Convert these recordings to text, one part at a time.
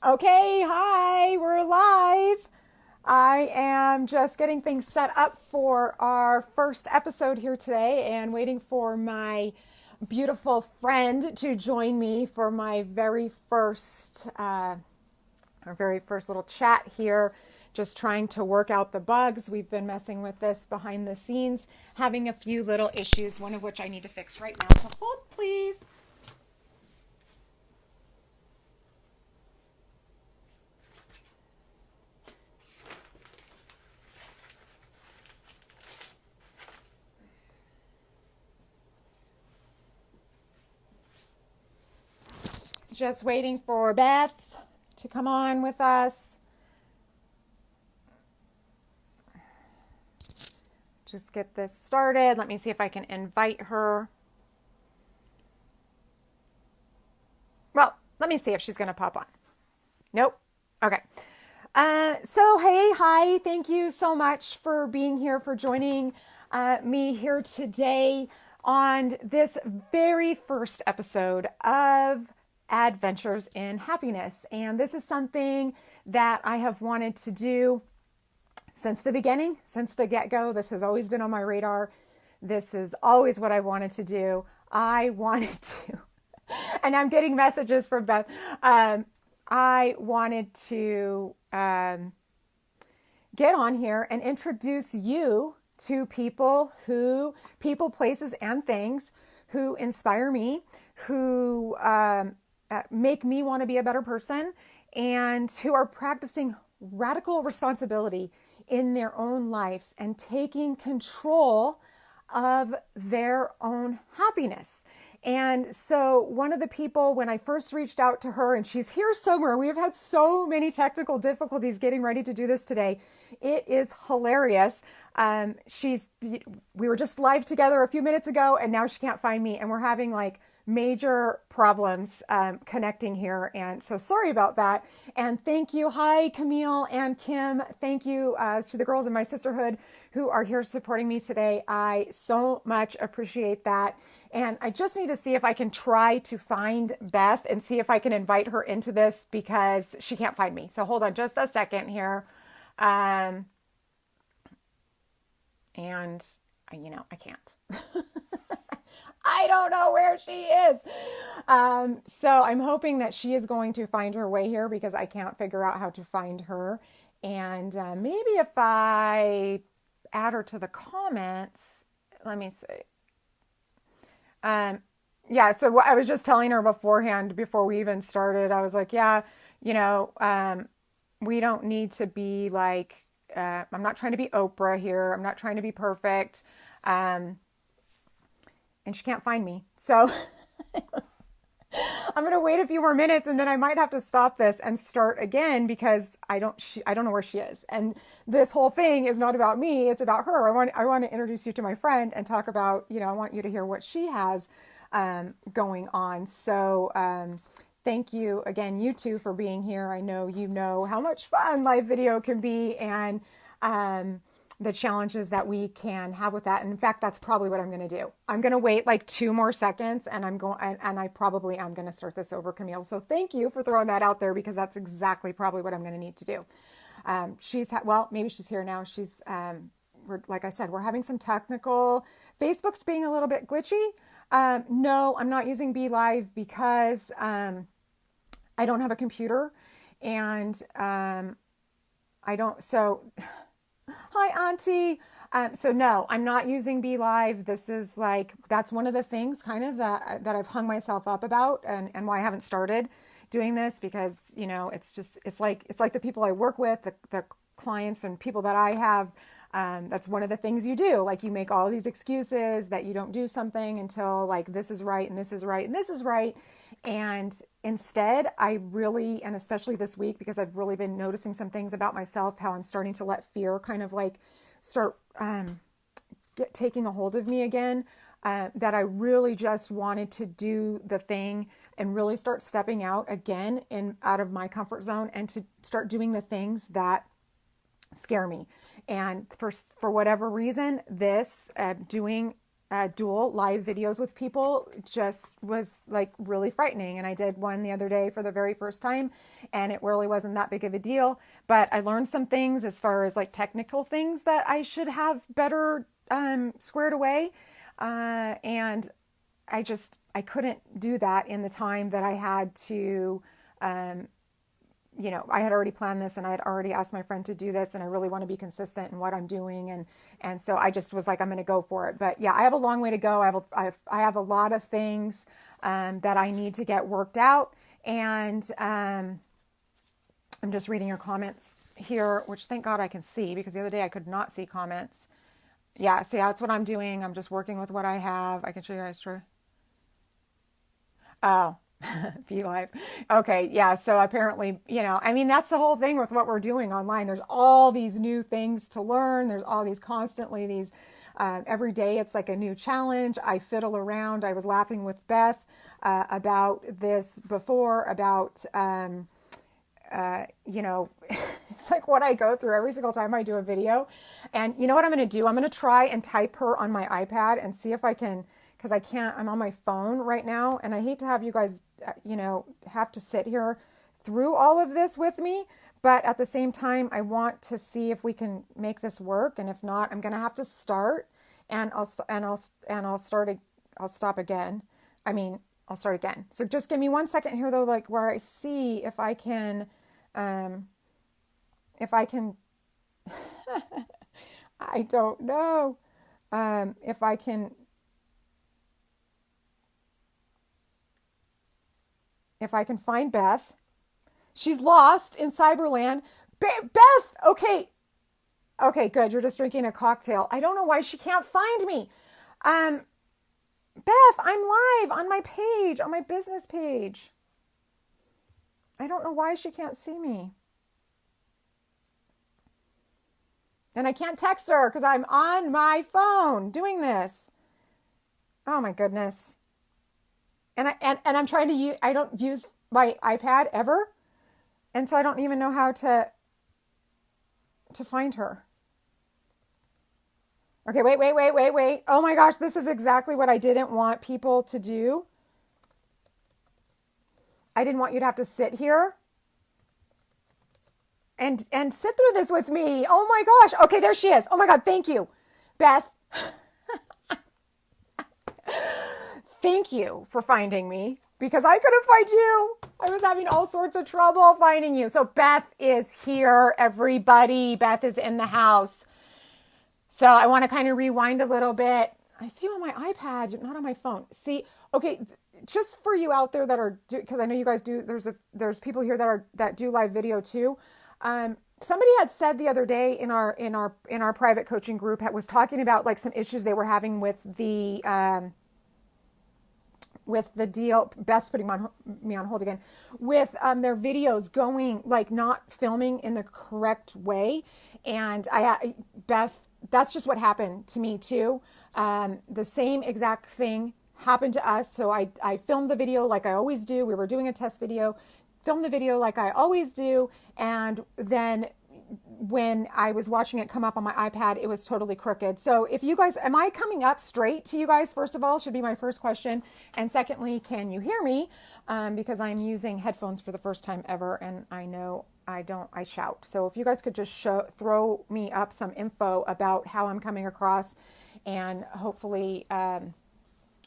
Okay, hi, we're live. I am just getting things set up for our first episode here today and waiting for my beautiful friend to join me for my very first little chat here. Just trying to work out the bugs. We've been messing with this behind the scenes, having a few little issues, one of which I need to fix right now. So hold, please. Just waiting for Beth to come on with us. Just get this started. Let me see if I can invite her. Well, let me see if she's going to pop on. Nope. Okay. Hey, hi. Thank you so much for being here, for joining me here today on this very first episode of Adventures in Happiness. And this is something that I have wanted to do since the beginning, since the get-go. This has always been on my radar. This is always what I wanted to do. I wanted to, and I'm getting messages from Beth. I wanted to get on here and introduce you to people, places, and things who inspire me, who make me want to be a better person, and who are practicing radical responsibility in their own lives and taking control of their own happiness. And so one of the people, when I first reached out to her, and she's here somewhere, we have had so many technical difficulties getting ready to do this today. It is hilarious. We were just live together a few minutes ago, and now she can't find me, and we're having like major problems connecting here. And so sorry about that. And thank you. Hi, Camille and Kim. Thank you to the girls in my sisterhood who are here supporting me today. I so much appreciate that. And I just need to see if I can try to find Beth and see if I can invite her into this because she can't find me. So hold on just a second here. And I can't. I don't know where she is. So I'm hoping that she is going to find her way here because I can't figure out how to find her. And maybe if I add her to the comments, let me see. Yeah, so I was just telling her beforehand, before we even started, I was like, yeah, we don't need to be like, I'm not trying to be Oprah here. I'm not trying to be perfect. And she can't find me. So I'm going to wait a few more minutes and then I might have to stop this and start again because I don't know where she is. And this whole thing is not about me. It's about her. I want to introduce you to my friend and talk about, I want you to hear what she has going on. So thank you again, you two, for being here. I know you know how much fun live video can be and the challenges that we can have with that. And in fact, that's probably what I'm going to do. I'm going to wait like 2 more seconds and I probably am going to start this over, Camille. So thank you for throwing that out there because that's exactly probably what I'm going to need to do. Maybe she's here now. Like I said, we're having some technical, Facebook's being a little bit glitchy. No, I'm not using Be Live because, I don't have a computer and, hi, Auntie. So no, I'm not using Be Live. This is that's one of the things kind of that I've hung myself up about and why I haven't started doing this because, it's like the people I work with, the clients and people that I have. That's one of the things you do. Like you make all these excuses that you don't do something until like this is right and this is right and this is right. And instead, and especially this week, because I've really been noticing some things about myself, how I'm starting to let fear kind of like start taking a hold of me again, that I really just wanted to do the thing and really start stepping out again out of my comfort zone and to start doing the things that scare me. And for whatever reason, this doing dual live videos with people just was like really frightening. And I did one the other day for the very first time, and it really wasn't that big of a deal. But I learned some things as far as like technical things that I should have better squared away. And I couldn't do that in the time that I had to, I had already planned this, and I had already asked my friend to do this, and I really want to be consistent in what I'm doing. And so I just was like, I'm going to go for it. But yeah, I have a long way to go. I have a lot of things, that I need to get worked out. And, I'm just reading your comments here, which thank God I can see, because the other day I could not see comments. Yeah. See, that's what I'm doing. I'm just working with what I have. I can show you guys through. Oh, be live. Okay. Yeah. So apparently, that's the whole thing with what we're doing online. There's all these new things to learn. There's all these constantly these, every day it's like a new challenge. I fiddle around. I was laughing with Beth, about this before about, it's like what I go through every single time I do a video. And you know what I'm going to do? I'm going to try and type her on my iPad and see if I can, because I can't, I'm on my phone right now, and I hate to have you guys, have to sit here through all of this with me. But at the same time, I want to see if we can make this work. And if not, I'm going to have to start, and I'll stop again. I'll start again. So just give me 1 second here though, like where I see if I can, I don't know, if I can find Beth. She's lost in Cyberland. Beth, okay, good. You're just drinking a cocktail. I don't know why she can't find me. Beth, I'm live on my page, on my business page. I don't know why she can't see me. And I can't text her because I'm on my phone doing this. Oh my goodness. And I'm trying to use, I don't use my iPad ever. And so I don't even know how to find her. Okay, wait. Oh my gosh, this is exactly what I didn't want people to do. I didn't want you to have to sit here and sit through this with me. Oh my gosh. Okay, there she is. Oh my God, thank you, Beth. Thank you for finding me, because I couldn't find you. I was having all sorts of trouble finding you. So Beth is here, everybody. Beth is in the house. So I want to kind of rewind a little bit. I see you on my iPad, not on my phone. See, okay, just for you out there that are, because I know you guys do, there's people here that do live video too. Somebody had said the other day in our private coaching group, was talking about like some issues they were having with the deal. Beth's putting me on hold again, with their videos going, like not filming in the correct way. And Beth, that's just what happened to me too. The same exact thing happened to us. So I filmed the video like I always do. We were doing a test video, filmed the video like I always do. And then when I was watching it come up on my iPad, it was totally crooked. So if you guys, am I coming up straight to you guys? First of all, should be my first question. And secondly, can you hear me? Because I'm using headphones for the first time ever. And I know I shout. So if you guys could just throw me up some info about how I'm coming across, and hopefully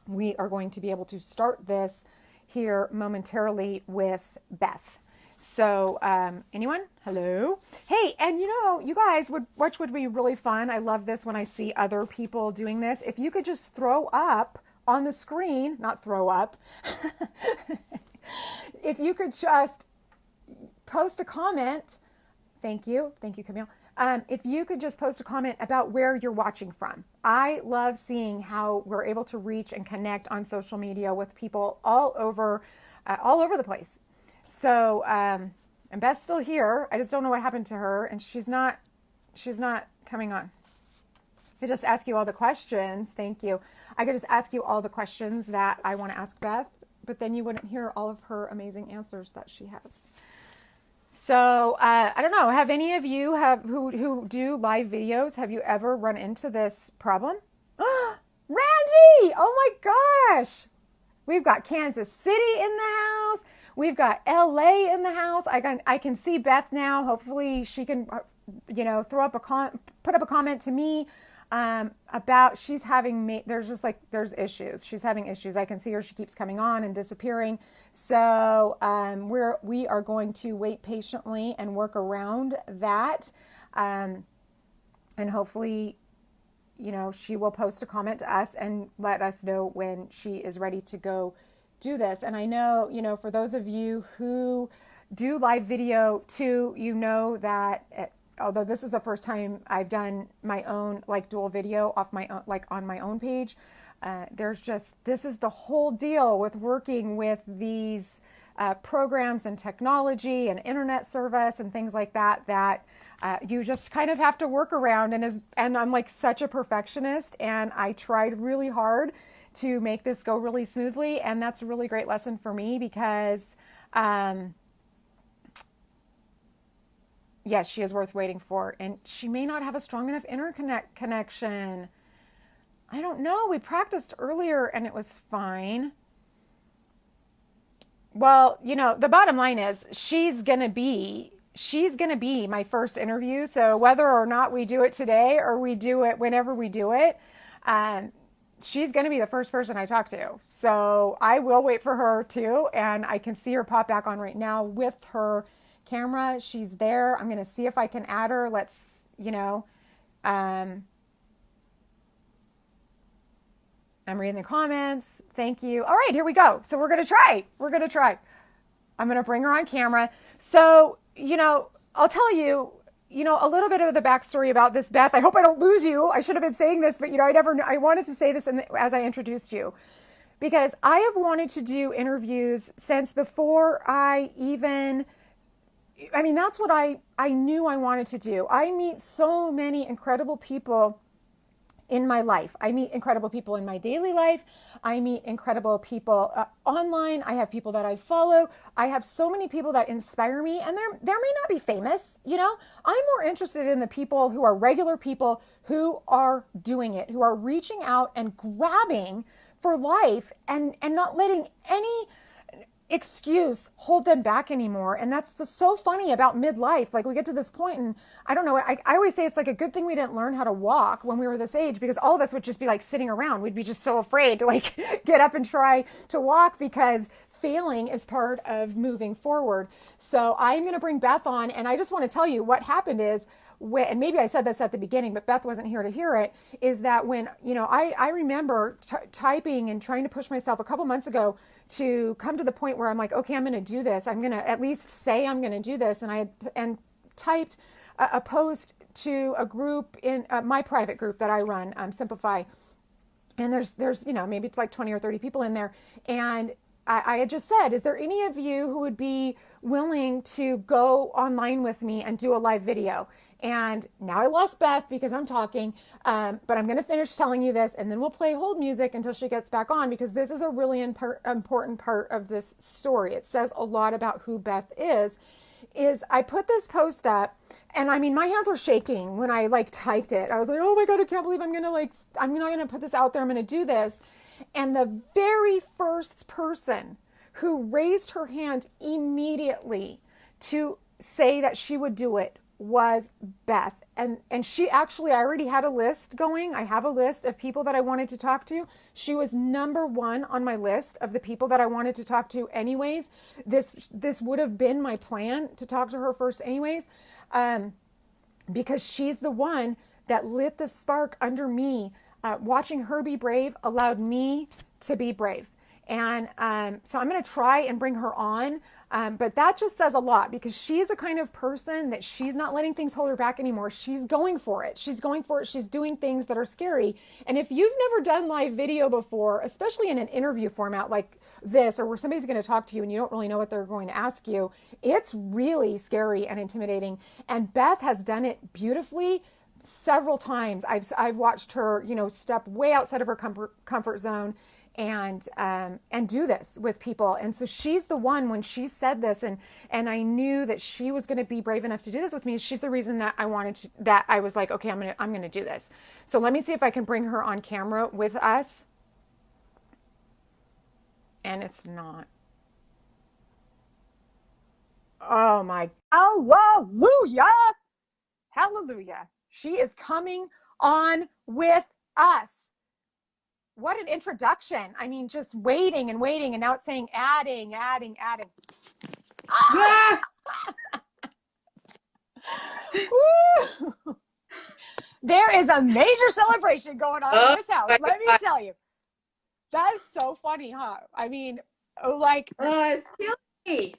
we are going to be able to start this here momentarily with Beth. So anyone? Hello? Hey, and you guys, which would be really fun. I love this when I see other people doing this. If you could just throw up on the screen, not throw up. If you could just post a comment. Thank you, Camille. If you could just post a comment about where you're watching from. I love seeing how we're able to reach and connect on social media with people all over the place. So, and Beth's still here. I just don't know what happened to her, and she's not coming on. I just ask you all the questions. Thank you. I could just ask you all the questions that I want to ask Beth, but then you wouldn't hear all of her amazing answers that she has. So I don't know. Have any of you who do live videos? Have you ever run into this problem? Randy! Oh my gosh! We've got Kansas City in the house. We've got LA in the house. I can see Beth now. Hopefully she can, put up a comment to me about she's having there's issues. She's having issues. I can see her. She keeps coming on and disappearing. So we are going to wait patiently and work around that, and hopefully, she will post a comment to us and let us know when she is ready to go do this. And I know, for those of you who do live video too, that although this is the first time I've done my own dual video off my own, on my own page, this is the whole deal with working with these programs and technology and internet service and things like that you just kind of have to work around. And I'm such a perfectionist, and I tried really hard to make this go really smoothly. And that's a really great lesson for me because, yes, she is worth waiting for. And she may not have a strong enough internet connection. I don't know. We practiced earlier and it was fine. Well, the bottom line is she's going to be my first interview. So whether or not we do it today or we do it whenever we do it, she's going to be the first person I talk to. So I will wait for her too. And I can see her pop back on right now with her camera. She's there. I'm going to see if I can add her. I'm reading the comments. Thank you. All right, here we go. So we're going to try. I'm going to bring her on camera. So, I'll tell you, a little bit of the backstory about this, Beth. I hope I don't lose you. I should have been saying this, but I wanted to say this as I introduced you, because I have wanted to do interviews since before that's what I knew I wanted to do. I meet so many incredible people in my life. I meet incredible people in my daily life. I meet incredible people online. I have people that I follow. I have so many people that inspire me, and there may not be famous, I'm more interested in the people who are regular people who are doing it, who are reaching out and grabbing for life and not letting any excuse hold them back anymore. And that's so funny about midlife. We get to this point, and I don't know, I always say it's a good thing we didn't learn how to walk when we were this age, because all of us would just be sitting around. We'd be just so afraid to get up and try to walk, because failing is part of moving forward. So I'm going to bring Beth on, and I just want to tell you what happened is, and maybe I said this at the beginning, but Beth wasn't here to hear it, is that when, I remember typing and trying to push myself a couple months ago to come to the point where I'm okay, I'm going to do this. I'm going to at least say I'm going to do this. And I typed a post to a group in my private group that I run, Simplify. And there's maybe it's 20 or 30 people in there. And I had just said, is there any of you who would be willing to go online with me and do a live video? And now I lost Beth because I'm talking, but I'm going to finish telling you this, and then we'll play hold music until she gets back on, because this is a really important part of this story. It says a lot about who Beth is I put this post up, and my hands were shaking when I typed it. I was oh my God, I can't believe I'm not going to put this out there. I'm going to do this. And the very first person who raised her hand immediately to say that she would do it was Beth. And she actually, I already had a list going. I have a list of people that I wanted to talk to. She was number one on my list of the people that I wanted to talk to anyways. This would have been my plan to talk to her first anyways, because she's the one that lit the spark under me. Watching her be brave allowed me to be brave. And so I'm going to try and bring her on. But that just says a lot, because she's a kind of person that she's not letting things hold her back anymore. She's going for it. She's doing things that are scary. And if you've never done live video before, especially in an interview format like this, or where somebody's going to talk to you and you don't really know what they're going to ask you, it's really scary and intimidating. And Beth has done it beautifully several times. I've watched her, step way outside of her comfort zone and do this with people. And so she's the one, when she said this, and I knew that she was going to be brave enough to do this with me. She's the reason that I was like, okay, I'm going to do this. So let me see if I can bring her on camera with us. And it's not. Oh my, hallelujah. Hallelujah. She is coming on with us. What an introduction. I mean, just waiting and waiting, and now it's saying adding. Ah! There is a major celebration going on in this house. Let me tell you. That is so funny, huh? I mean, like, it's killing me.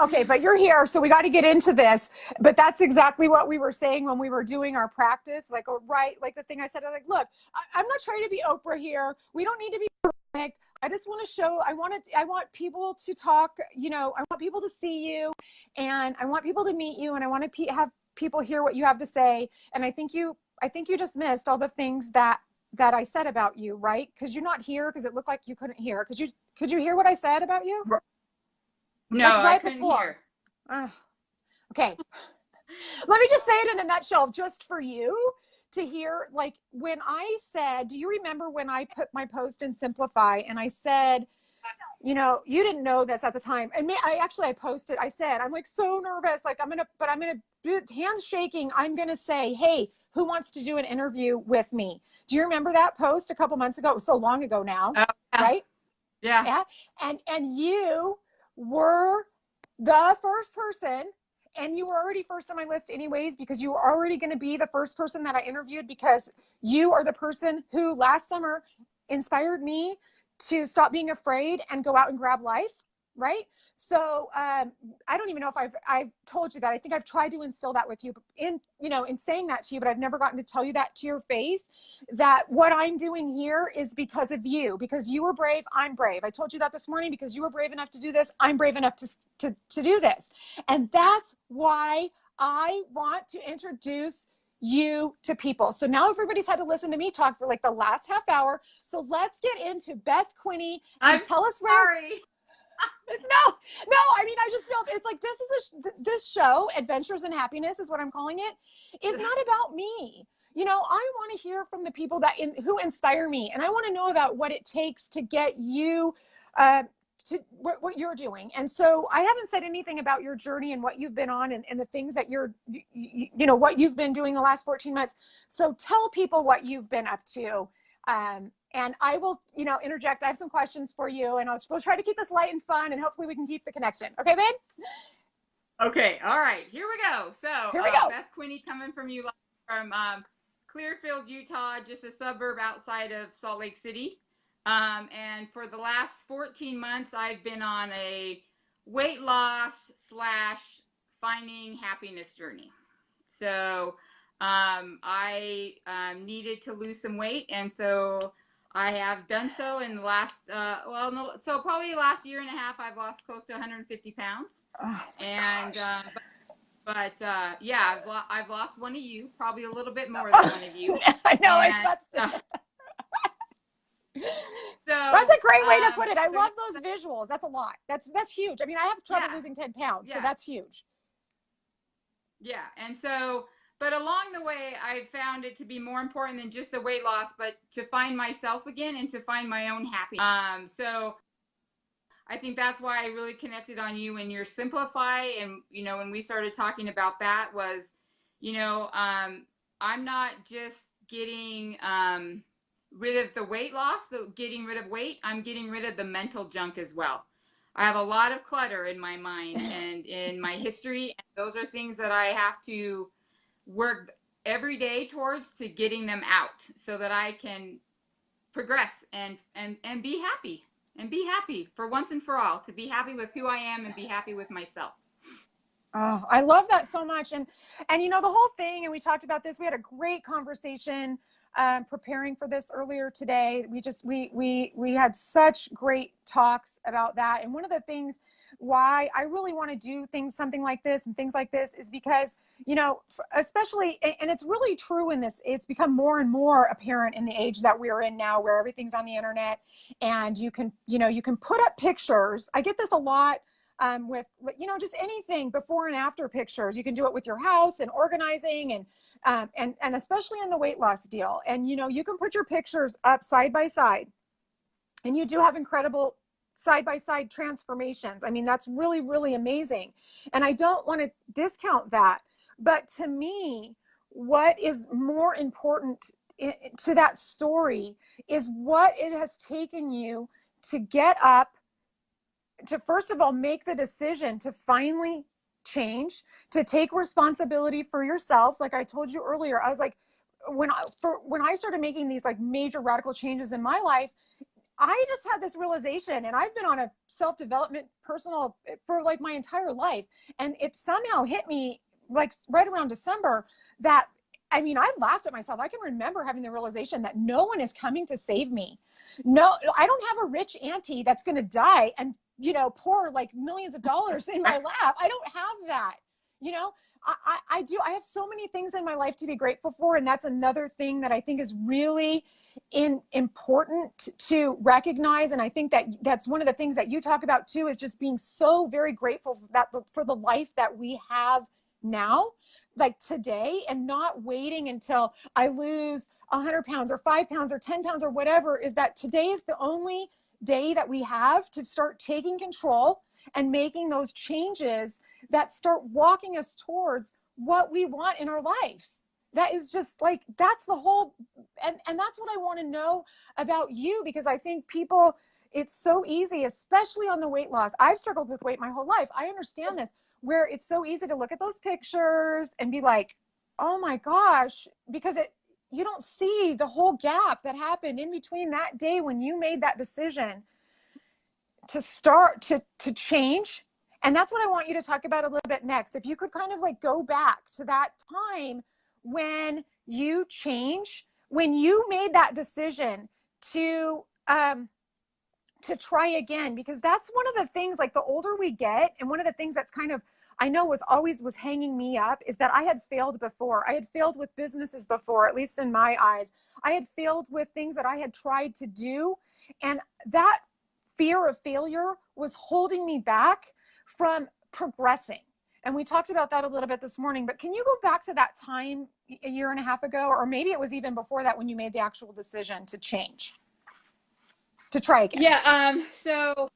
Okay, but you're here, so we got to get into this. But that's exactly what we were saying when we were doing our practice. Like, right, like the thing I said, I was like, look, I'm not trying to be Oprah here. We don't need to be perfect. I just want to show, I want people to talk, you know, I want people to see you, and I want people to meet you, and I want to have people hear what you have to say. And I think you just missed all the things that I said about you, right? Because you're not here because it looked like you couldn't hear. Could you hear what I said about you? No, like right I couldn't hear. Okay. Let me just say it in a nutshell, just for you to hear. Like, when I said, do you remember when I put my post in Simplify and I said, you know, you didn't know this at the time. And I posted, I said, I'm like so nervous. Like I'm going to, hands shaking. I'm going to say, hey, who wants to do an interview with me? Do you remember that post a couple months ago? It was so long ago now, yeah. Right? Yeah. And you were the first person, and you were already first on my list anyways, because you were already going to be the first person that I interviewed, because you are the person who last summer inspired me to stop being afraid and go out and grab life. Right. So I don't even know if I've told you that. I think I've tried to instill that with you in saying that to you, but I've never gotten to tell you that to your face, that what I'm doing here is because of you, because you were brave. I'm brave. I told you that this morning, because you were brave enough to do this. I'm brave enough to do this. And that's why I want to introduce you to people. So now everybody's had to listen to me talk for like the last half hour. So let's get into Beth Quinney and tell us where. Sorry. No, I mean, I just feel it's like this show, Adventures in Happiness is what I'm calling it, is not about me. You know, I want to hear from the people who inspire me, and I want to know about what it takes to get you to what you're doing. And so I haven't said anything about your journey and what you've been on, and the things that what you've been doing the last 14 months. So tell people what you've been up to. And I will, interject. I have some questions for you, and we'll try to keep this light and fun, and hopefully we can keep the connection. Okay, babe? Okay. All right. Here we go. So here we go. Beth Quinney coming from Clearfield, Utah, just a suburb outside of Salt Lake City. And for the last 14 months, I've been on a weight loss / finding happiness journey. So I needed to lose some weight, and so I have done so in the last, so probably last year and a half, I've lost close to 150 pounds. Oh, and yeah, I've lost one of you, probably a little bit more than one of you. I know, that's a great way to put it. I love those visuals. That's a lot. That's huge. I mean, I have trouble losing 10 pounds, so that's huge. Yeah, and so, but along the way, I found it to be more important than just the weight loss, but to find myself again and to find my own happiness. So I think that's why I really connected on you and your Simplify. And, when we started talking about that was, I'm not just getting rid of the weight loss, getting rid of weight. I'm getting rid of the mental junk as well. I have a lot of clutter in my mind and in my history. And those are things that I have to work every day towards to getting them out so that I can progress and be happy. And be happy for once and for all, to be happy with who I am and be happy with myself. Oh, I love that so much. And the whole thing, and we talked about this, we had a great conversation preparing for this earlier today. We had such great talks about that. And one of the things why I really want to do something like this and things like this is because, you know, especially, and it's really true in this, it's become more and more apparent in the age that we're in now, where everything's on the internet and you can put up pictures. I get this a lot with, you know, just anything before and after pictures. You can do it with your house and organizing and especially in the weight loss deal. And, you know, you can put your pictures up side by side and you do have incredible side-by-side transformations. I mean, that's really, really amazing. And I don't want to discount that. But to me, what is more important to that story is what it has taken you to get up, to first of all, make the decision to finally change, to take responsibility for yourself. Like I told you earlier, I was like, when I started making these like major radical changes in my life, I just had this realization, and I've been on a self-development personal for like my entire life. And it somehow hit me like right around December that, I mean, I laughed at myself. I can remember having the realization that no one is coming to save me. No, I don't have a rich auntie that's going to die and, you know, pour like millions of dollars in my lap. I don't have that, you know. I do. I have so many things in my life to be grateful for. And that's another thing that I think is really important to recognize. And I think that that's one of the things that you talk about too, is just being so very grateful for the life that we have now, like today, and not waiting until I lose 100 pounds or 5 pounds or 10 pounds or whatever. Is that today is the only day that we have to start taking control and making those changes that start walking us towards what we want in our life. That is just like, that's the whole, and that's what I want to know about you, because I think people, it's so easy, especially on the weight loss. I've struggled with weight my whole life. I understand this, where it's so easy to look at those pictures and be like, oh my gosh, because you don't see the whole gap that happened in between that day when you made that decision to start to change. And that's what I want you to talk about a little bit next. If you could kind of like go back to that time when you change, when you made that decision to try again, because that's one of the things, like the older we get, and one of the things that's kind of, I know was hanging me up, is that I had failed before. I had failed with businesses before, at least in my eyes. I had failed with things that I had tried to do. And that fear of failure was holding me back from progressing. And we talked about that a little bit this morning, but can you go back to that time a year and a half ago, or maybe it was even before that, when you made the actual decision to change, to try again? Yeah. So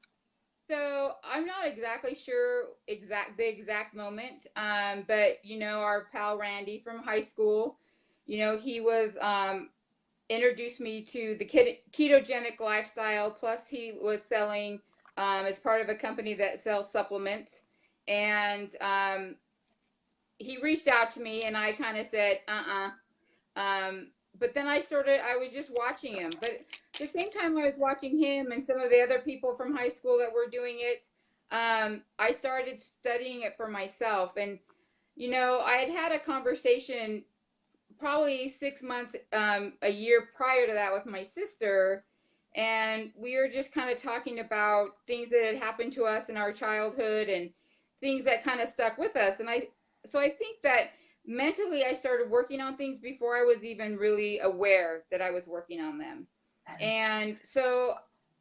I'm not exactly sure the exact moment. But you know, our pal Randy from high school, you know, he was introduced me to the ketogenic lifestyle. Plus, he was selling as part of a company that sells supplements, and he reached out to me, and I kind of said, but then I was just watching him. But at the same time I was watching him and some of the other people from high school that were doing it, I started studying it for myself. And, you know, I had a conversation probably 6 months, a year prior to that with my sister. And we were just kind of talking about things that had happened to us in our childhood and things that kind of stuck with us. And so I think that mentally I started working on things before I was even really aware that I was working on them. And so,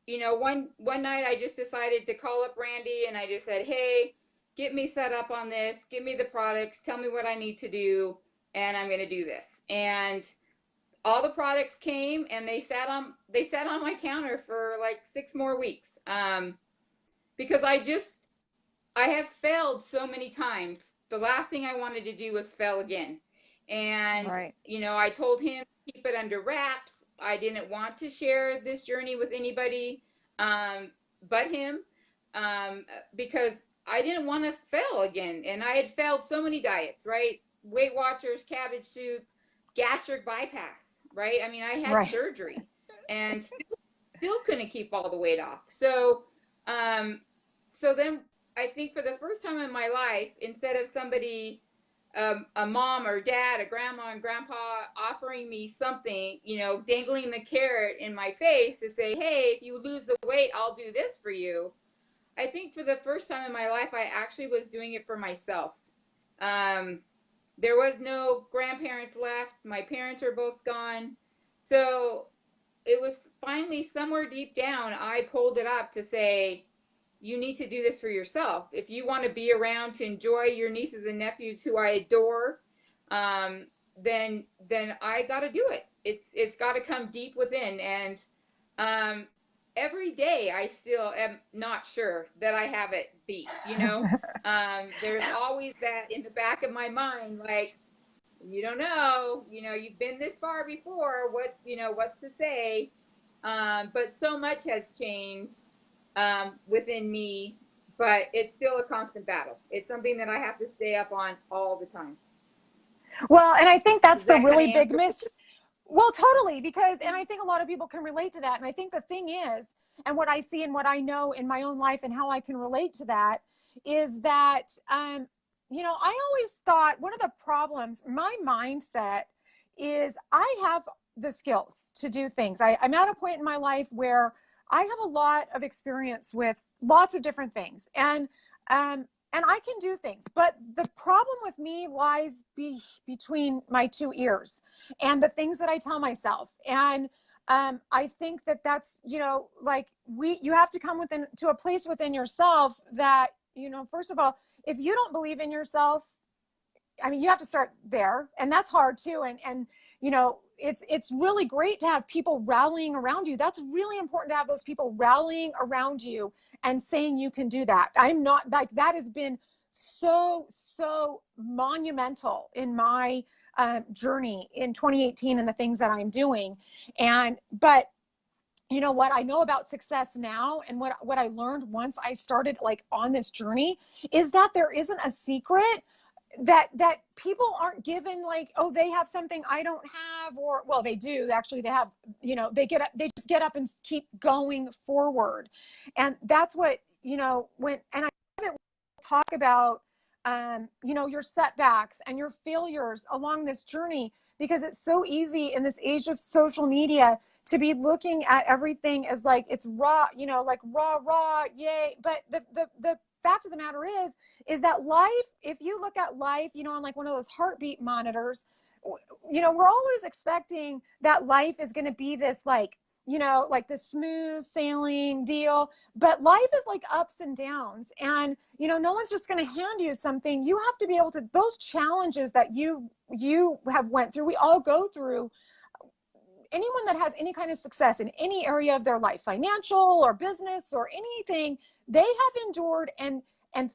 you know, one night I just decided to call up Randy, and I just said, hey, get me set up on this, give me the products, tell me what I need to do, and I'm going to do this. And all the products came, and they sat on my counter for like 6 more weeks. Because I have failed so many times. The last thing I wanted to do was fail again. And, Right. you know, I told him to keep it under wraps. I didn't want to share this journey with anybody but him, because I didn't want to fail again. And I had failed so many diets, right? Weight Watchers, cabbage soup, gastric bypass, right? I mean, I had Right. surgery and still couldn't keep all the weight off. So then I think for the first time in my life, instead of somebody a mom or dad, a grandma and grandpa offering me something, dangling the carrot in my face to say, hey, if you lose the weight, I'll do this for you. I think for the first time in my life, I actually was doing it for myself. There was no grandparents left. My parents are both gone. So it was finally somewhere deep down, I pulled it up to say, you need to do this for yourself. If you want to be around to enjoy your nieces and nephews who I adore, then I got to do it. It's got to come deep within. And every day I still am not sure that I have it beat. There's always that in the back of my mind, like, you don't know, you've been this far before. What's to say? But so much has changed within me, but it's still a constant battle. It's something that I have to stay up on all the time. Well, and I think that's Does the that kind really of big answer? miss. Well, totally, because, and I think a lot of people can relate to that. And I think the thing is, and what I see and what I know in my own life and how I can relate to that is that, I always thought one of the problems, my mindset is I have the skills to do things. I'm at a point in my life where I have a lot of experience with lots of different things. And I can do things, but the problem with me lies between my two ears and the things that I tell myself. And I think that that's, like you have to come to a place within yourself that, first of all, if you don't believe in yourself, I mean, you have to start there, and that's hard too. And it's really great to have people rallying around you. That's really important to have those people rallying around you and saying you can do that. I'm not like that has been so monumental in my journey in 2018 and the things that I'm doing. But you know what I know about success now, and what I learned once I started like on this journey, is that there isn't a secret that people aren't given, like, oh, they have something I don't have, or, well, they do actually. They have, they just get up and keep going forward. And that's what, and I talk about, your setbacks and your failures along this journey, because it's so easy in this age of social media to be looking at everything as like it's raw, like raw, yay. But the fact of the matter is that life, if you look at life, on like one of those heartbeat monitors, we're always expecting that life is going to be this like, like the smooth sailing deal. But life is like ups and downs. And, no one's just going to hand you something. You have to be able to, those challenges that you have went through, we all go through. Anyone that has any kind of success in any area of their life, financial or business or anything, they have endured and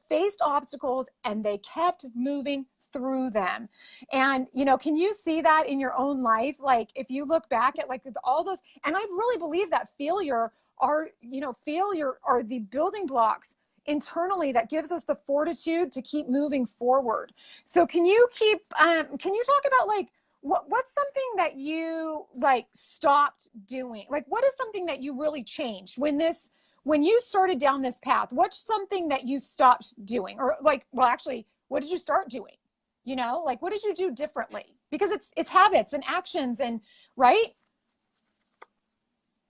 faced obstacles, and they kept moving through them. And, can you see that in your own life? Like, if you look back at like all those, and I really believe that failure are the building blocks internally that gives us the fortitude to keep moving forward. So can you talk about like, what's something that you like stopped doing? Like, what is something that you really changed when you started down this path? What's something that you stopped doing? Or like, well, actually, what did you start doing? Like, what did you do differently? Because it's habits and actions, and right?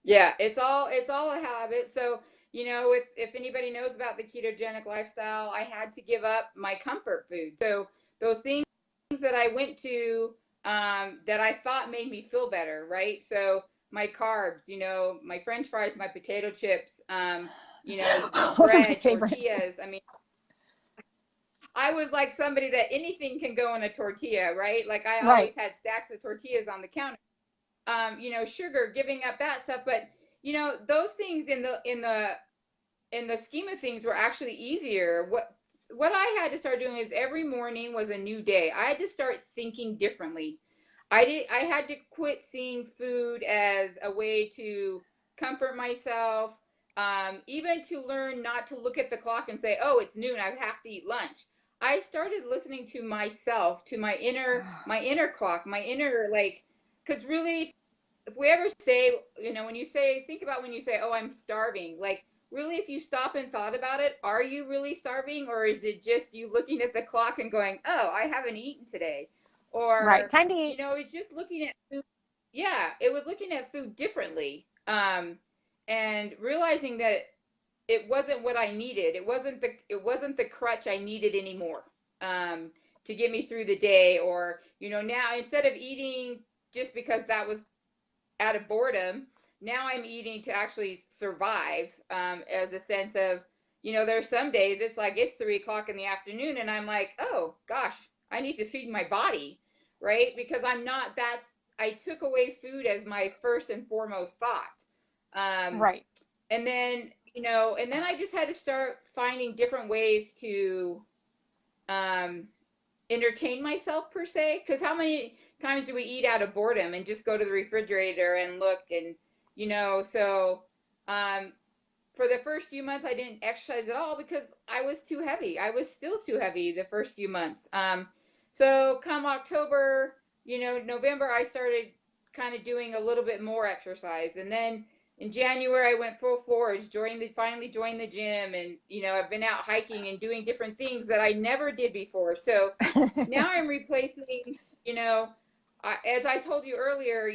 Yeah, it's all a habit. So, if anybody knows about the ketogenic lifestyle, I had to give up my comfort food. So those things that I went to, that I thought made me feel better, right? So my carbs, my French fries, my potato chips, Those are my bread, favorite. tortillas. I mean, I was like somebody that anything can go in a tortilla, right? Like I Right. always had stacks of tortillas on the counter. Sugar, giving up that stuff, but those things in the scheme of things were actually easier. What I had to start doing is every morning was a new day. I had to start thinking differently. I had to quit seeing food as a way to comfort myself, even to learn not to look at the clock and say, "Oh, it's noon, I have to eat lunch." I started listening to myself, to my inner clock, my inner, like, because really, if we ever say, when you say, think about when you say, "Oh, I'm starving," like, really, if you stop and thought about it, are you really starving, or is it just you looking at the clock and going, oh, I haven't eaten today? Right. Or, Time to eat. it's just looking at food. Yeah, it was looking at food differently. And realizing that it wasn't what I needed. It wasn't the crutch I needed anymore. To get me through the day, or, now instead of eating just because that was out of boredom, now I'm eating to actually survive, as a sense of, there's some days it's like it's 3 o'clock in the afternoon and I'm like, oh gosh, I need to feed my body, right? Because I took away food as my first and foremost thought. Right. And then, and then I just had to start finding different ways to, um, entertain myself, per se. Because how many times do we eat out of boredom and just go to the refrigerator and look, and so, um, for the first few months I didn't exercise at all because I was too heavy. I was still too heavy the first few months. So come October, November, I started kind of doing a little bit more exercise, and then in January I went full force, finally joined the gym, and I've been out hiking and doing different things that I never did before. So now I'm replacing, you know, as I told you earlier,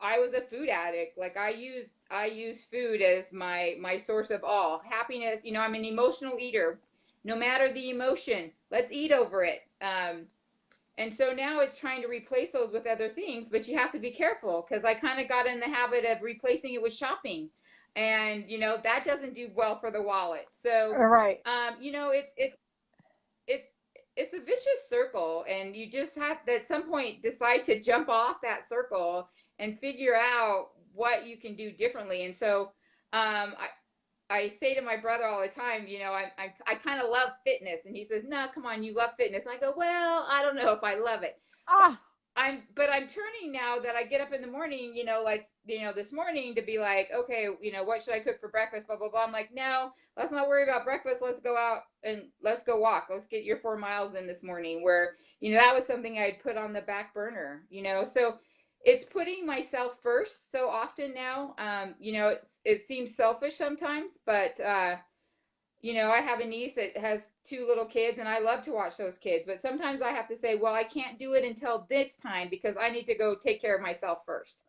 I was a food addict. Like I use food as my source of all happiness. I'm an emotional eater. No matter the emotion, let's eat over it. And so now it's trying to replace those with other things, but you have to be careful, because I kind of got in the habit of replacing it with shopping, and that doesn't do well for the wallet. So, Right. it's it's a vicious circle, and you just have to at some point decide to jump off that circle and figure out what you can do differently. And so, I say to my brother all the time, I kind of love fitness, and he says, "No, come on, you love fitness." And I go, "Well, I don't know if I love it." Ah, But I'm turning now that I get up in the morning, like, this morning, to be like, okay, what should I cook for breakfast? Blah, blah, blah. I'm like, no, let's not worry about breakfast. Let's go out and let's go walk. Let's get your 4 miles in this morning, where, that was something I'd put on the back burner, so it's putting myself first so often now. It seems selfish sometimes, but, I have a niece that has 2 little kids, and I love to watch those kids. But sometimes I have to say, well, I can't do it until this time because I need to go take care of myself first.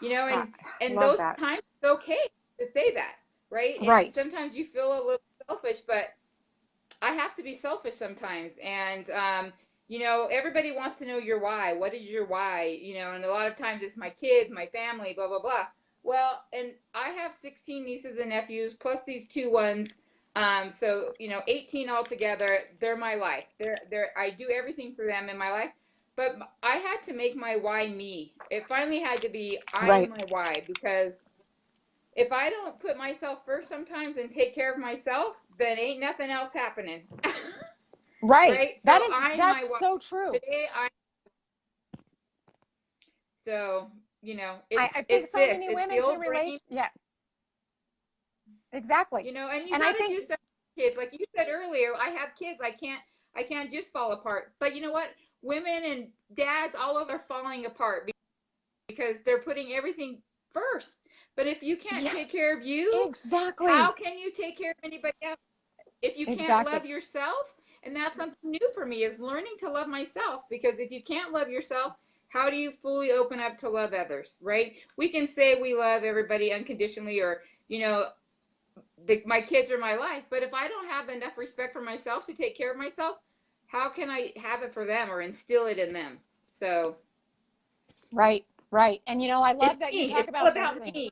I And love those that. times it's okay to say that, right? And Right. sometimes you feel a little selfish, but I have to be selfish sometimes. And everybody wants to know your why. What is your why? And a lot of times it's my kids, my family, blah blah blah. Well, and I have 16 nieces and nephews plus these 2 ones. So 18 altogether. They're my life. I do everything for them in my life. But I had to make my why me. It finally had to be I am Right. my why, because if I don't put myself first sometimes and take care of myself, then ain't nothing else happening. Right. Right? So I'm my That's why. so true. Today I so I think it's so this. many It's the women can old brain. relate. Yeah, exactly. And you And I got to think do stuff with kids. Like you said earlier, I have kids. I can't just fall apart. But you know what? Women and dads all over are falling apart because they're putting everything first. But if you can't yeah, take care of you, how exactly. can you take care of anybody else? If you can't Exactly. love yourself, and that's something new for me, is learning to love myself. Because if you can't love yourself, how do you fully open up to love others, right? We can say we love everybody unconditionally, or my kids are my life, but if I don't have enough respect for myself to take care of myself, how can I have it for them or instill it in them? So Right. Right. And I it's love that you me. talk It's all about those about things. me.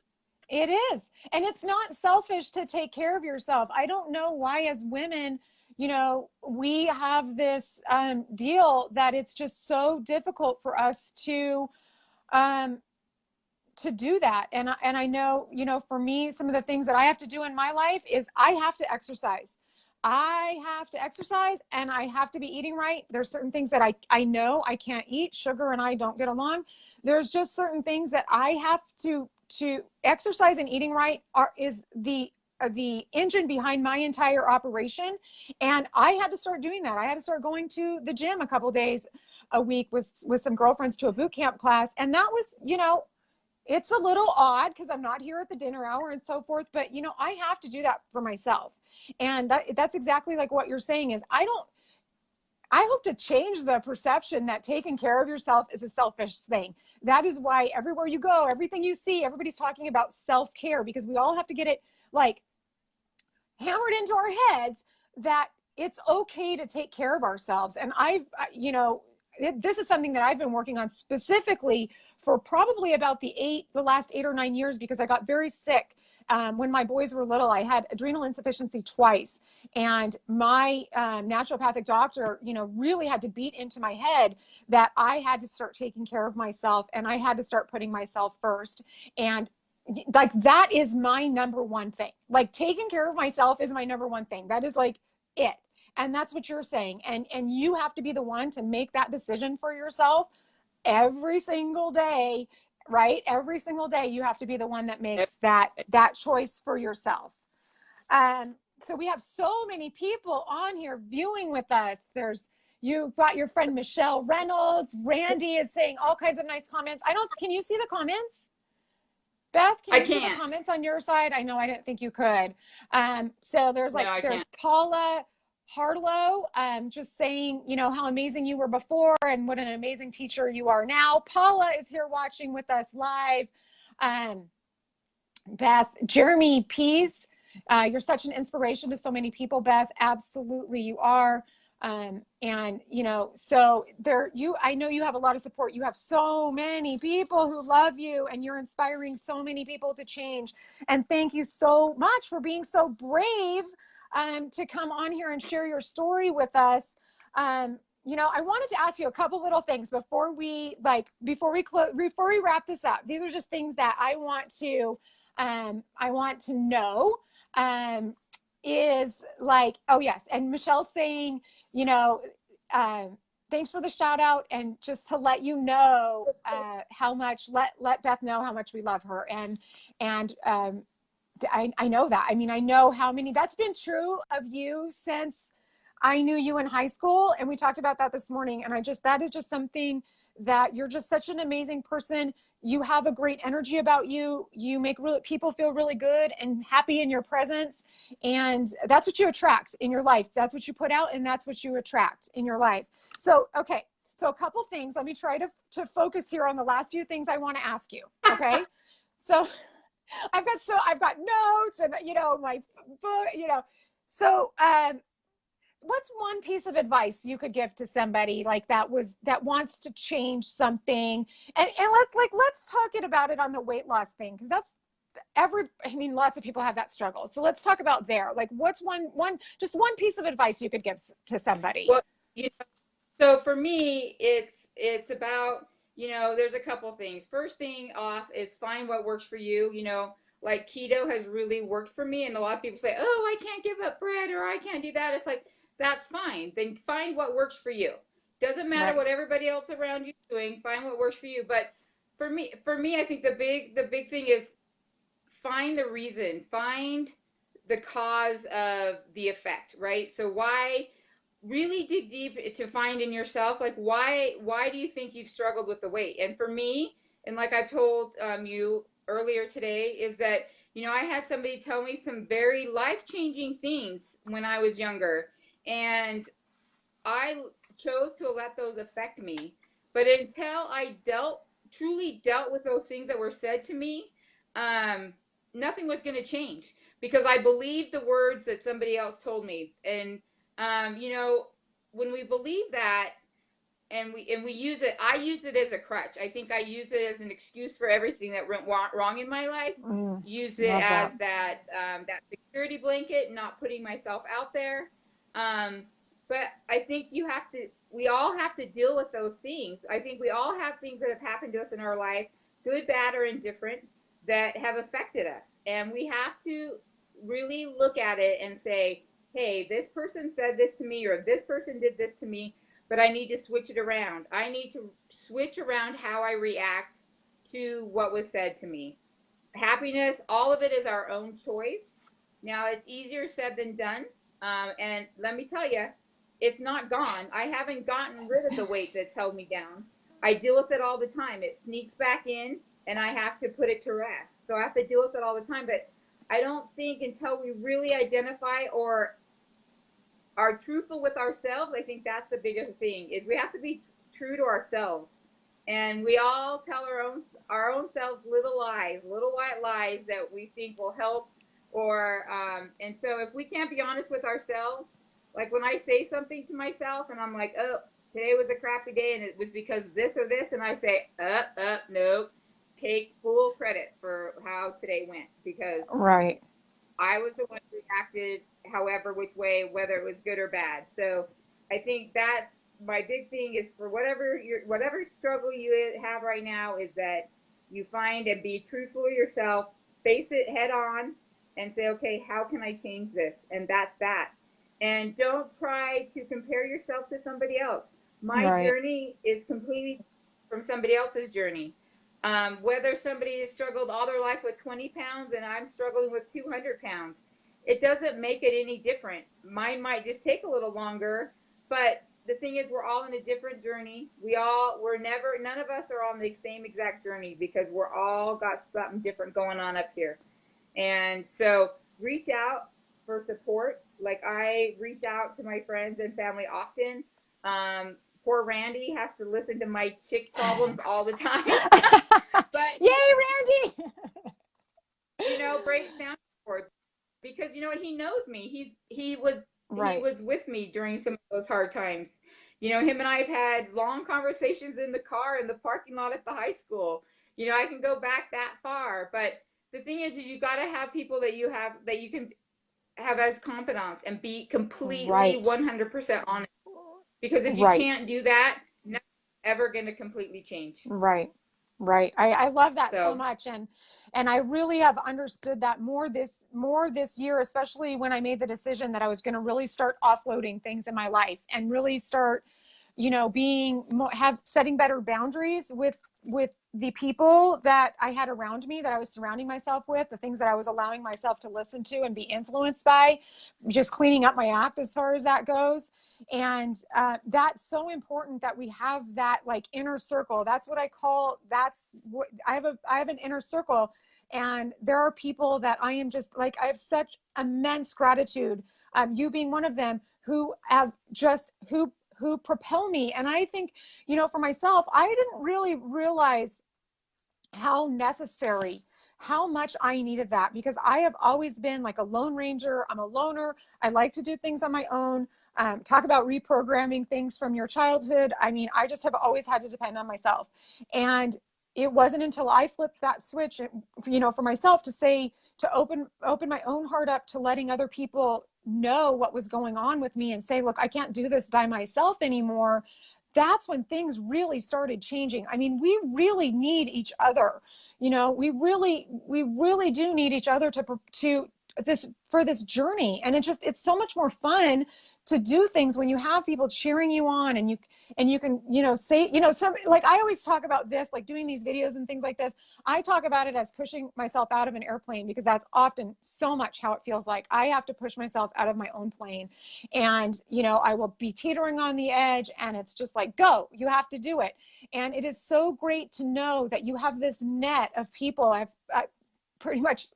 It is. And it's not selfish to take care of yourself. I don't know why, as women, we have this deal that it's just so difficult for us um, to do that. And I know, for me, some of the things that I have to do in my life is I have to exercise. I have to exercise, and I have to be eating right. There's certain things that I know I can't eat. Sugar and I don't get along. There's just certain things that I have to exercise, and eating right is the engine behind my entire operation. And I had to start doing that. I had to start going to the gym a couple days a week with some girlfriends to a boot camp class. And that was, it's a little odd because I'm not here at the dinner hour and so forth, but I have to do that for myself. And that's exactly like what you're saying is I hope to change the perception that taking care of yourself is a selfish thing. That is why everywhere you go, everything you see, everybody's talking about self-care, because we all have to get it like hammered into our heads that it's okay to take care of ourselves. And this is something that I've been working on specifically for probably about the last 8 or 9 years, because I got very sick. When my boys were little, I had adrenal insufficiency twice. And my naturopathic doctor, really had to beat into my head that I had to start taking care of myself and I had to start putting myself first. And like, that is my number one thing. Like, taking care of myself is my number one thing. That is like it. And that's what you're saying. And you have to be the one to make that decision for yourself every single day, right? Every single day, you have to be the one that makes that choice for yourself. So we have so many people on here viewing with us. You've got your friend Michelle Reynolds. Randy is saying all kinds of nice comments. Can you see the comments? Beth, can you see the comments on your side? I know I didn't think you could. So there's Paula Harlow, just saying, how amazing you were before and what an amazing teacher you are now. Paula is here watching with us live. Beth, Jeremy Pease, you're such an inspiration to so many people, Beth. Absolutely, you are. So I know you have a lot of support. You have so many people who love you and you're inspiring so many people to change. And thank you so much for being so brave, to come on here and share your story with us. I wanted to ask you a couple little things before we wrap this up. These are just things that I want to know. Is like, oh yes. And Michelle's saying, thanks for the shout out, and just to let you know how much, let Beth know how much we love her. And I know that. I mean, I know how many, that's been true of you since I knew you in high school. And we talked about that this morning. And that is just something that you're just such an amazing person. You have a great energy about you. You make people feel really good and happy in your presence. And that's what you attract in your life. That's what you put out, and that's what you attract in your life. So, okay. So a couple things. Let me try to focus here on the last few things I want to ask you. Okay. So I've got notes and, my book, so, what's one piece of advice you could give to somebody like that wants to change something? And let's talk about it on the weight loss thing, because that's lots of people have that struggle. So let's talk about there. Like, what's one piece of advice you could give to somebody? Well, so for me, it's about, there's a couple things. First thing off is find what works for you. Like keto has really worked for me. And a lot of people say, oh, I can't give up bread, or I can't do that. It's like, that's fine. Then find what works for you. Doesn't matter what everybody else around you is doing. Find what works for you. But for me, I think the big thing is find the reason, find the cause of the effect, right? So why, really dig deep to find in yourself, like why do you think you've struggled with the weight? And for me, and like I've told you earlier today, is that, I had somebody tell me some very life-changing things when I was younger. And I chose to let those affect me. But until I truly dealt with those things that were said to me, nothing was going to change, because I believed the words that somebody else told me. And, when we believe that, and we use it, I use it as a crutch. I think I use it as an excuse for everything that went wrong in my life. Use it as that security blanket, not putting myself out there. But I think we all have to deal with those things. I think we all have things that have happened to us in our life, good, bad, or indifferent, that have affected us. And we have to really look at it and say, hey, this person said this to me, or this person did this to me, but I need to switch it around. I need to switch around how I react to what was said to me. Happiness, all of it is our own choice. Now, it's easier said than done. And let me tell you, it's not gone. I haven't gotten rid of the weight that's held me down. I deal with it all the time. It sneaks back in. and I have to put it to rest. So I have to deal with it all the time. But I don't think until we really identify or are truthful with ourselves, I think that's the biggest thing is we have to be true to ourselves. And we all tell our own selves little white lies that we think will help. Or and so if we can't be honest with ourselves, like when I say something to myself and I'm like, oh, today was a crappy day and it was because this or this, and I say, nope, take full credit for how today went because Right. I was the one who reacted however which way, whether it was good or bad. So I think that's my big thing is for whatever struggle you have right now is that you find and be truthful to yourself, face it head on and say, okay, how can I change this? And that's that. And don't try to compare yourself to somebody else. My Right. journey is completely from somebody else's journey. Whether somebody has struggled all their life with 20 pounds and I'm struggling with 200 pounds, it doesn't make it any different. Mine might just take a little longer, but the thing is, we're all in a different journey. None of us are on the same exact journey because we're all got something different going on up here. And so reach out for support. Like I reach out to my friends and family often. Poor Randy has to listen to my chick problems all the time. But Yay, Randy! great sound support because he knows me. He Right. was with me during some of those hard times. Him and I have had long conversations in the car in the parking lot at the high school. I can go back that far, but the thing is you got to have people that you can have as confidants and be completely Right. 100% honest. Because if you Right. can't do that, nothing's ever going to completely change. Right. Right. I love that so So, much. And I really have understood that more this year, especially when I made the decision that I was going to really start offloading things in my life and really start, being more, have setting better boundaries with the people that I had around me, that I was surrounding myself with, the things that I was allowing myself to listen to and be influenced by, just cleaning up my act as far as that goes. And that's so important that we have that like inner circle. That's what I call, that's what I have an inner circle. And there are people that I am just like, I have such immense gratitude, you being one of them, who have just, who propel me. And I think, for myself, I didn't really realize how necessary, how much I needed that, because I have always been like a lone ranger. I'm a loner. I like to do things on my own. Talk about reprogramming things from your childhood. I mean, I just have always had to depend on myself. And it wasn't until I flipped that switch, for myself to say, to open my own heart up to letting other people know what was going on with me and say, look, I can't do this by myself anymore. That's when things really started changing. I mean, we really need each other. We really do need each other to this, for this journey. And it's so much more fun to do things when you have people cheering you on, and you can, say, some, like I always talk about this, like doing these videos and things like this. I talk about it as pushing myself out of an airplane, because that's often so much how it feels like. I have to push myself out of my own plane, and, I will be teetering on the edge, and it's just like, go, you have to do it. And it is so great to know that you have this net of people. I pretty much,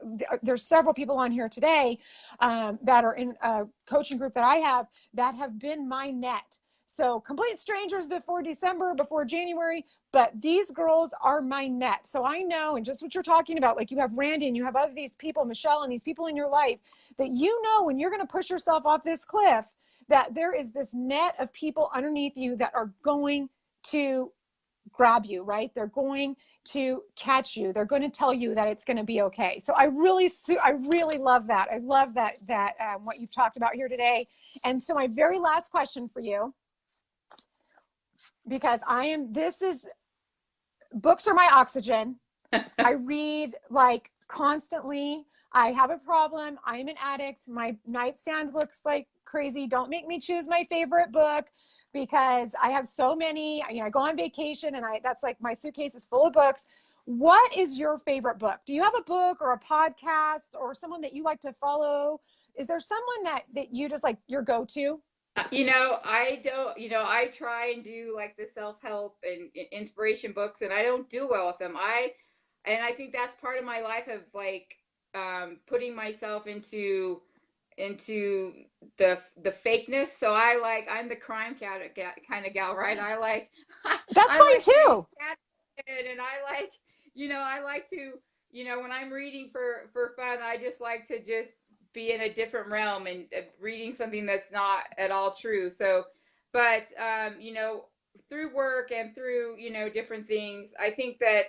there's several people on here today, that are in a coaching group that I have, that have been my net. So complete strangers before December, before January, but these girls are my net. So I know, and just what you're talking about, like you have Randy and you have other these people, Michelle, and these people in your life, that when you're going to push yourself off this cliff, that there is this net of people underneath you that are going to grab you, right? They're going to catch you. They're going to tell you that it's going to be okay. So I really love that. I love that what you've talked about here today. And so my very last question for you, because books are my oxygen. I read like constantly. I have a problem. I'm an addict. My nightstand looks like crazy. Don't make me choose my favorite book, because I have so many. I go on vacation, and that's like, my suitcase is full of books. What is your favorite book? Do you have a book or a podcast or someone that you like to follow? Is there someone that you just like your go-to? I don't, I try and do like the self-help and inspiration books, and I don't do well with them. and I think that's part of my life of like putting myself into the fakeness. So I'm the crime cat kind of gal, right? I like That's I fine like being too. sad, and I like to, when I'm reading for fun, I just like to just be in a different realm and reading something that's not at all true. So, but through work and through different things, I think that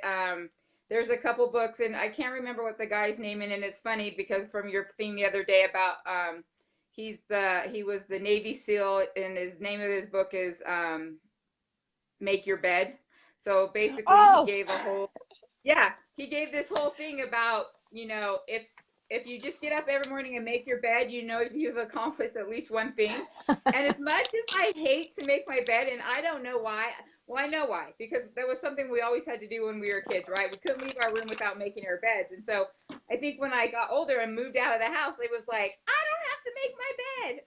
there's a couple books, and I can't remember what the guy's name is, and it's funny because from your thing the other day about he was the Navy SEAL, and his name of his book is Make Your Bed. So basically, Oh, he gave this whole thing about, if you just get up every morning and make your bed, you've accomplished at least one thing. And as much as I hate to make my bed, and I don't know why, well, I know why, because that was something we always had to do when we were kids, right? We couldn't leave our room without making our beds. And so I think when I got older and moved out of the house, it was like, I don't have to make my bed.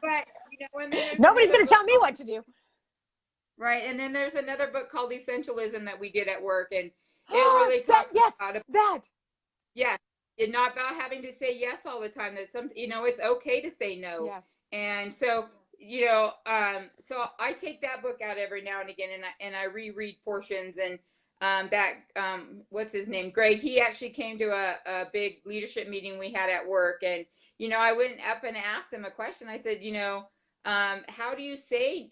But, and then there's nobody's another going to book. tell me what to do. Right. And then there's another book called Essentialism that we did at work. And it really talks about, yeah, it's not about having to say yes all the time. That it's okay to say no. Yes. And so, so I take that book out every now and again, and I reread portions. And what's his name? Greg, he actually came to a big leadership meeting we had at work. And, I went up and asked him a question. I said, how do you say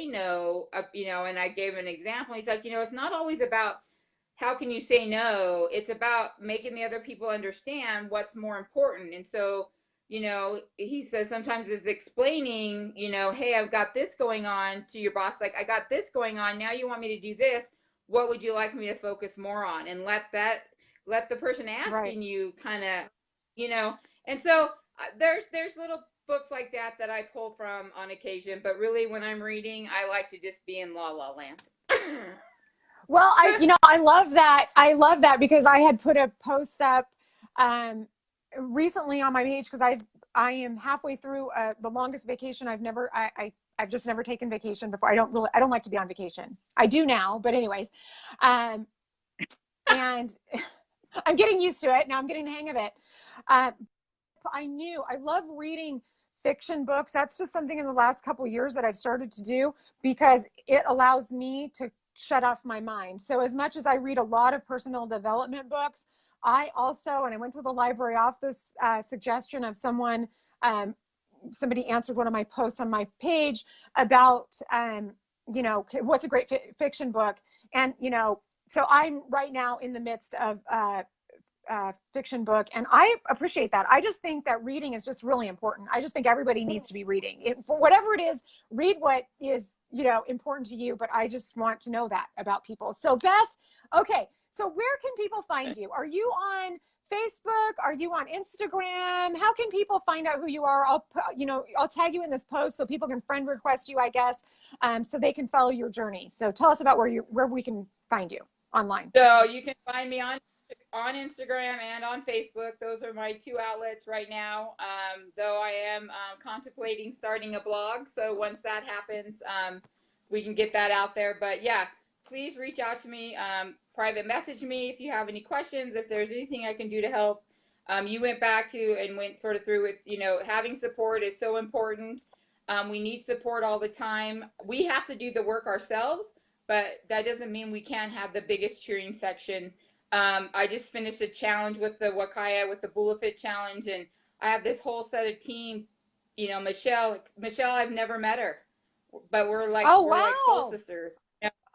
no? And I gave an example. He's like, it's not always about how can you say no. It's about making the other people understand what's more important. And so, he says sometimes it's explaining, hey, I've got this going on to your boss. Like, I got this going on. Now you want me to do this. What would you like me to focus more on? And let the person asking you kind of, and so there's little books like that I pull from on occasion, but really when I'm reading, I like to just be in la la land. Well, I love that. I love that because I had put a post up recently on my page because I am halfway through the longest vacation I've just never taken vacation before. I don't like to be on vacation. I do now, but anyways, and I'm getting used to it now. I'm getting the hang of it. I love reading fiction books. That's just something in the last couple of years that I've started to do because it allows me to shut off my mind. So as much as I read a lot of personal development books, I also, and I went to the library off this suggestion of somebody answered one of my posts on my page about, what's a great fiction book. And, so I'm right now in the midst of fiction book, and I appreciate that. I just think that reading is just really important. I just think everybody needs to be reading for whatever it is. Read what is important to you, but I just want to know that about people. So Beth, okay, so where can people find you? Are you on Facebook? Are you on Instagram? How can people find out who you are? I'll tag you in this post so people can friend request you, I guess, so they can follow your journey. So tell us about where we can find you online. So you can find me on Instagram and on Facebook. Those are my two outlets right now. Though I am contemplating starting a blog. So once that happens, we can get that out there. But yeah, please reach out to me. Private message me if you have any questions, if there's anything I can do to help. You went back to and went sort of through with, having support is so important. We need support all the time. We have to do the work ourselves, but that doesn't mean we can't have the biggest cheering section. I just finished a challenge with the Wakaya, with the Bulafit challenge, and I have this whole set of team. Michelle, I've never met her, but we're like soul sisters.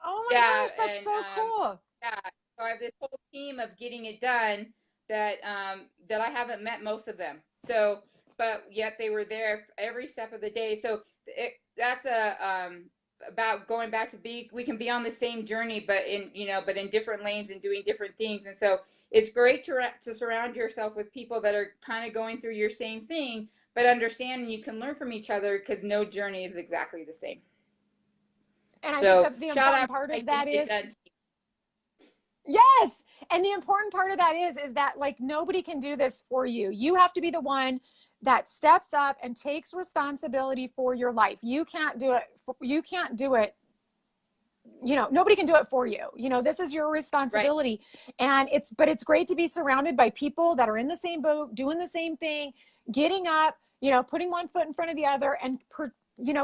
Oh my gosh, that's so cool. Yeah, so I have this whole team of getting it done that I haven't met most of them. So, but yet they were there every step of the day. So that's about going back to we can be on the same journey, but in different lanes and doing different things. And so it's great to surround yourself with people that are kind of going through your same thing, but understanding you can learn from each other because no journey is exactly the same. And I think the important part of that is, yes. And the important part of that is that like nobody can do this for you. You have to be the one that steps up and takes responsibility for your life. You can't do it. You can't do it nobody can do it for you. This is your responsibility. Right. And but it's great to be surrounded by people that are in the same boat, doing the same thing, getting up, putting one foot in front of the other, and,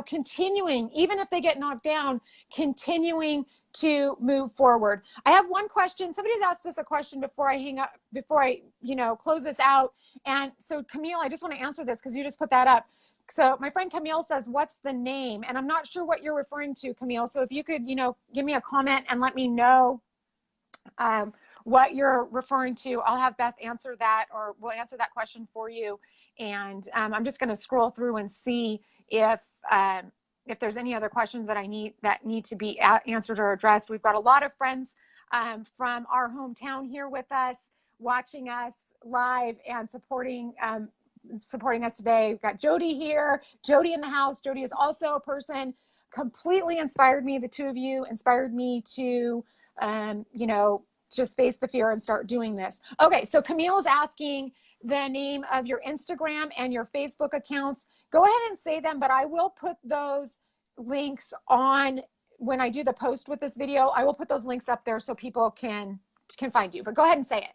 continuing, even if they get knocked down, continuing to move forward. I have one question. Somebody's asked us a question before I hang up, before I, close this out. And so Camille, I just want to answer this because you just put that up. So my friend Camille says, what's the name? And I'm not sure what you're referring to, Camille. So if you could, give me a comment and let me know what you're referring to, I'll have Beth answer that, or we'll answer that question for you. And I'm just going to scroll through and see if there's any other questions that need to be answered or addressed. We've got a lot of friends from our hometown here with us, watching us live and supporting us today. We've got Jody here, Jody in the house. Jody is also a person completely inspired me. The two of you inspired me to, just face the fear and start doing this. Okay, so Camille is asking the name of your Instagram and your Facebook accounts. Go ahead and say them, but I will put those links on when I do the post with this video. I will put those links up there so people can find you. But go ahead and say it.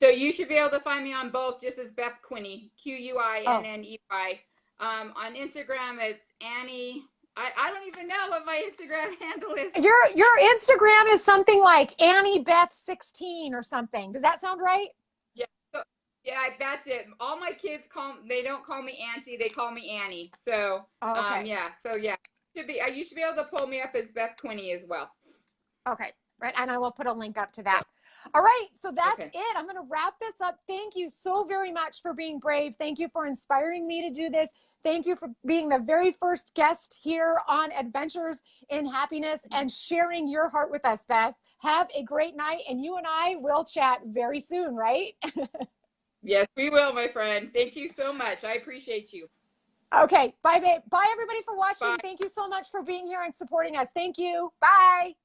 So you should be able to find me on both, just as Beth Quinney, Quinney. On Instagram, it's Annie. I don't even know what my Instagram handle is. Your Instagram is something like Annie Beth 16 or something. Does that sound right? Yeah. Yeah, that's it. All my kids they don't call me Auntie, they call me Annie. So, okay. You should be able to pull me up as Beth Quinney as well. Okay, right. And I will put a link up to that. All right, so that's it. I'm going to wrap this up. Thank you so very much for being brave. Thank you for inspiring me to do this. Thank you for being the very first guest here on Adventures in Happiness and sharing your heart with us, Beth. Have a great night, and you and I will chat very soon, right? Yes, we will, my friend. Thank you so much. I appreciate you. Okay, bye, babe. Bye, everybody, for watching. Bye. Thank you so much for being here and supporting us. Thank you. Bye.